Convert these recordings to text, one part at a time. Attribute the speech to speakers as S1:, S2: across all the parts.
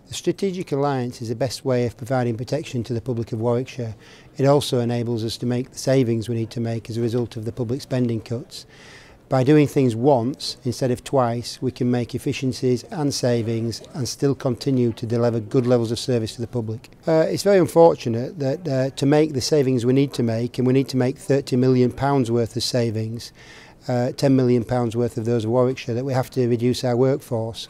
S1: The strategic alliance is the best way of providing protection to the public of Warwickshire. It also enables us to make the savings we need to make as a result of the public spending cuts. By doing things once instead of twice, we can make efficiencies and savings and still continue to deliver good levels of service to the public. It's very unfortunate that to make the savings we need to make, and we need to make £30 million worth of savings, £10 million worth of those of Warwickshire, that we have to reduce our workforce.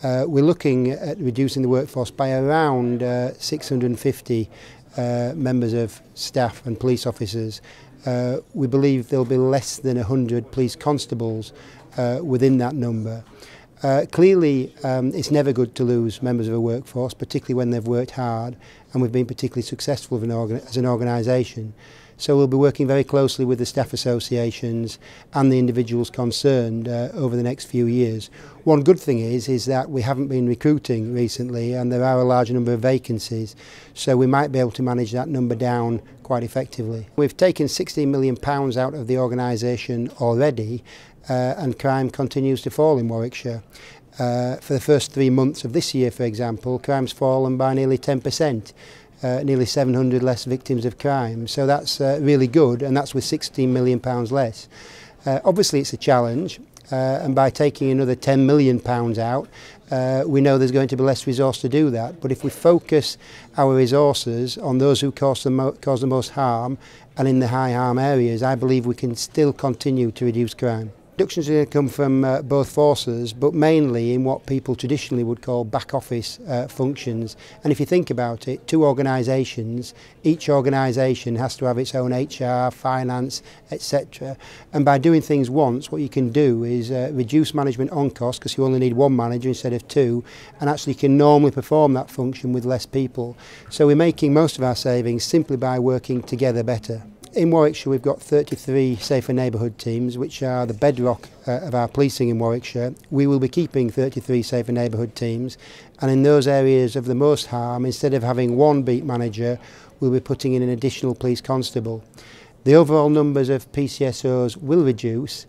S1: We're looking at reducing the workforce by around 650 members of staff and police officers. We believe there will be less than 100 police constables within that number. Clearly, it's never good to lose members of a workforce, particularly when they've worked hard, and we've been particularly successful as an organisation. So we'll be working very closely with the staff associations and the individuals concerned over the next few years. One good thing is that we haven't been recruiting recently, and there are a large number of vacancies, so we might be able to manage that number down quite effectively. We've taken £16 million out of the organisation already, and crime continues to fall in Warwickshire. For the first 3 months of this year, for example, crime's fallen by nearly 10%. Nearly 700 less victims of crime, so that's really good, and that's with £16 million less. Obviously it's a challenge, and by taking another £10 million out, we know there's going to be less resource to do that, but if we focus our resources on those who cause the most harm and in the high harm areas, I believe we can still continue to reduce crime. Reductions are going to come from both forces, but mainly in what people traditionally would call back office functions. And if you think about it, two organisations, each organisation has to have its own HR, finance, etc. And by doing things once, what you can do is reduce management on cost, because you only need one manager instead of two, and actually can normally perform that function with less people. So we're making most of our savings simply by working together better. In Warwickshire we've got 33 safer neighbourhood teams, which are the bedrock of our policing in Warwickshire. We will be keeping 33 safer neighbourhood teams, and in those areas of the most harm, instead of having one beat manager, we'll be putting in an additional police constable. The overall numbers of PCSOs will reduce,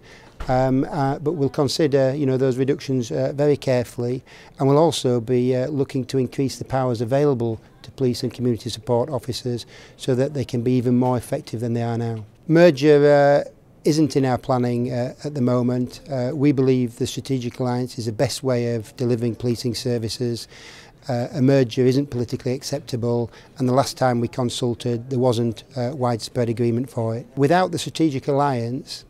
S1: but we'll consider those reductions very carefully, and we'll also be looking to increase the powers available to police and community support officers so that they can be even more effective than they are now. Merger isn't in our planning at the moment. We believe the strategic alliance is the best way of delivering policing services. A merger isn't politically acceptable, and the last time we consulted there wasn't widespread agreement for it. Without the strategic alliance,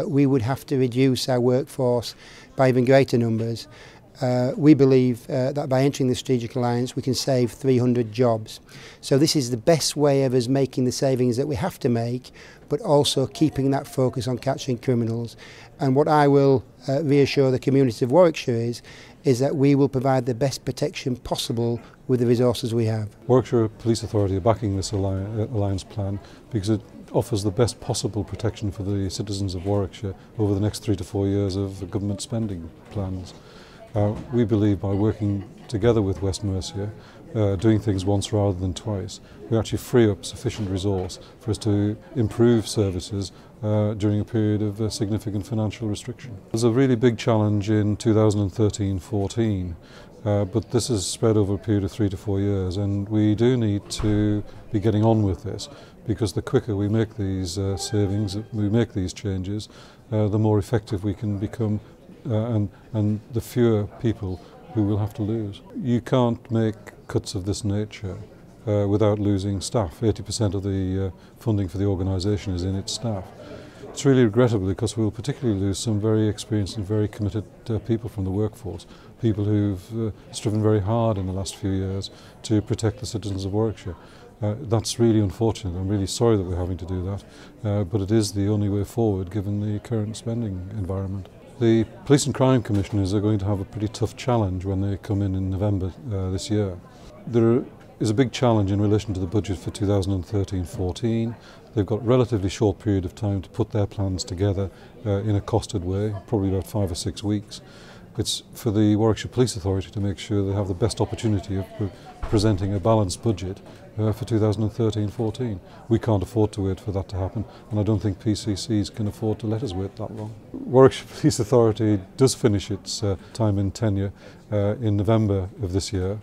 S1: we would have to reduce our workforce by even greater numbers. We believe that by entering the strategic alliance we can save 300 jobs. So this is the best way of us making the savings that we have to make, but also keeping that focus on catching criminals. And what I will reassure the community of Warwickshire is that we will provide the best protection possible with the resources we have.
S2: Warwickshire Police Authority are backing this alliance plan because it offers the best possible protection for the citizens of Warwickshire over the next 3 to 4 years of the government spending plans. We believe by working together with West Mercia, doing things once rather than twice, we actually free up sufficient resource for us to improve services during a period of significant financial restriction. There's a really big challenge in 2013-14, but this is spread over a period of 3 to 4 years, and we do need to be getting on with this, because the quicker we make these savings, we make these changes, the more effective we can become, and the fewer people who will have to lose. You can't make cuts of this nature without losing staff. 80% of the funding for the organisation is in its staff. It's really regrettable because we'll particularly lose some very experienced and very committed people from the workforce, people who've striven very hard in the last few years to protect the citizens of Warwickshire. That's really unfortunate. I'm really sorry that we're having to do that, but it is the only way forward given the current spending environment. The Police and Crime Commissioners are going to have a pretty tough challenge when they come in November this year. There is a big challenge in relation to the budget for 2013-14. They've got a relatively short period of time to put their plans together in a costed way, probably about 5 or 6 weeks. It's for the Warwickshire Police Authority to make sure they have the best opportunity of presenting a balanced budget for 2013-14. We can't afford to wait for that to happen, and I don't think PCCs can afford to let us wait that long. Warwickshire Police Authority does finish its time in tenure in November of this year.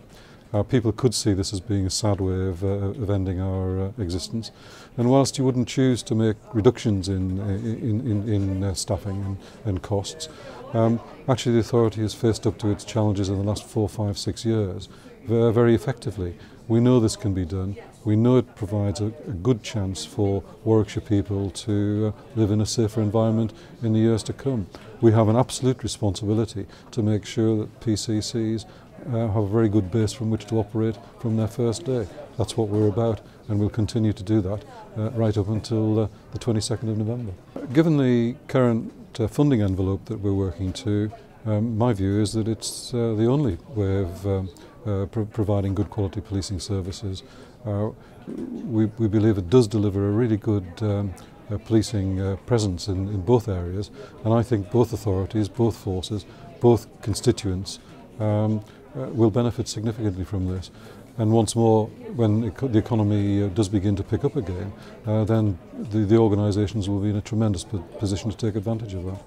S2: People could see this as being a sad way of ending our existence, and whilst you wouldn't choose to make reductions in staffing and costs, actually the authority has faced up to its challenges in the last 4, 5, 6 years very effectively. We know this can be done. We know it provides a good chance for Warwickshire people to live in a safer environment in the years to come. We have an absolute responsibility to make sure that PCCs have a very good base from which to operate from their first day. That's what we're about, and we'll continue to do that right up until the 22nd of November. Given the current funding envelope that we're working to, my view is that it's the only way of providing good quality policing services. We believe it does deliver a really good policing presence in both areas, and I think both authorities, both forces, both constituents will benefit significantly from this. And once more, when the economy does begin to pick up again, then the organisations will be in a tremendous position to take advantage of that.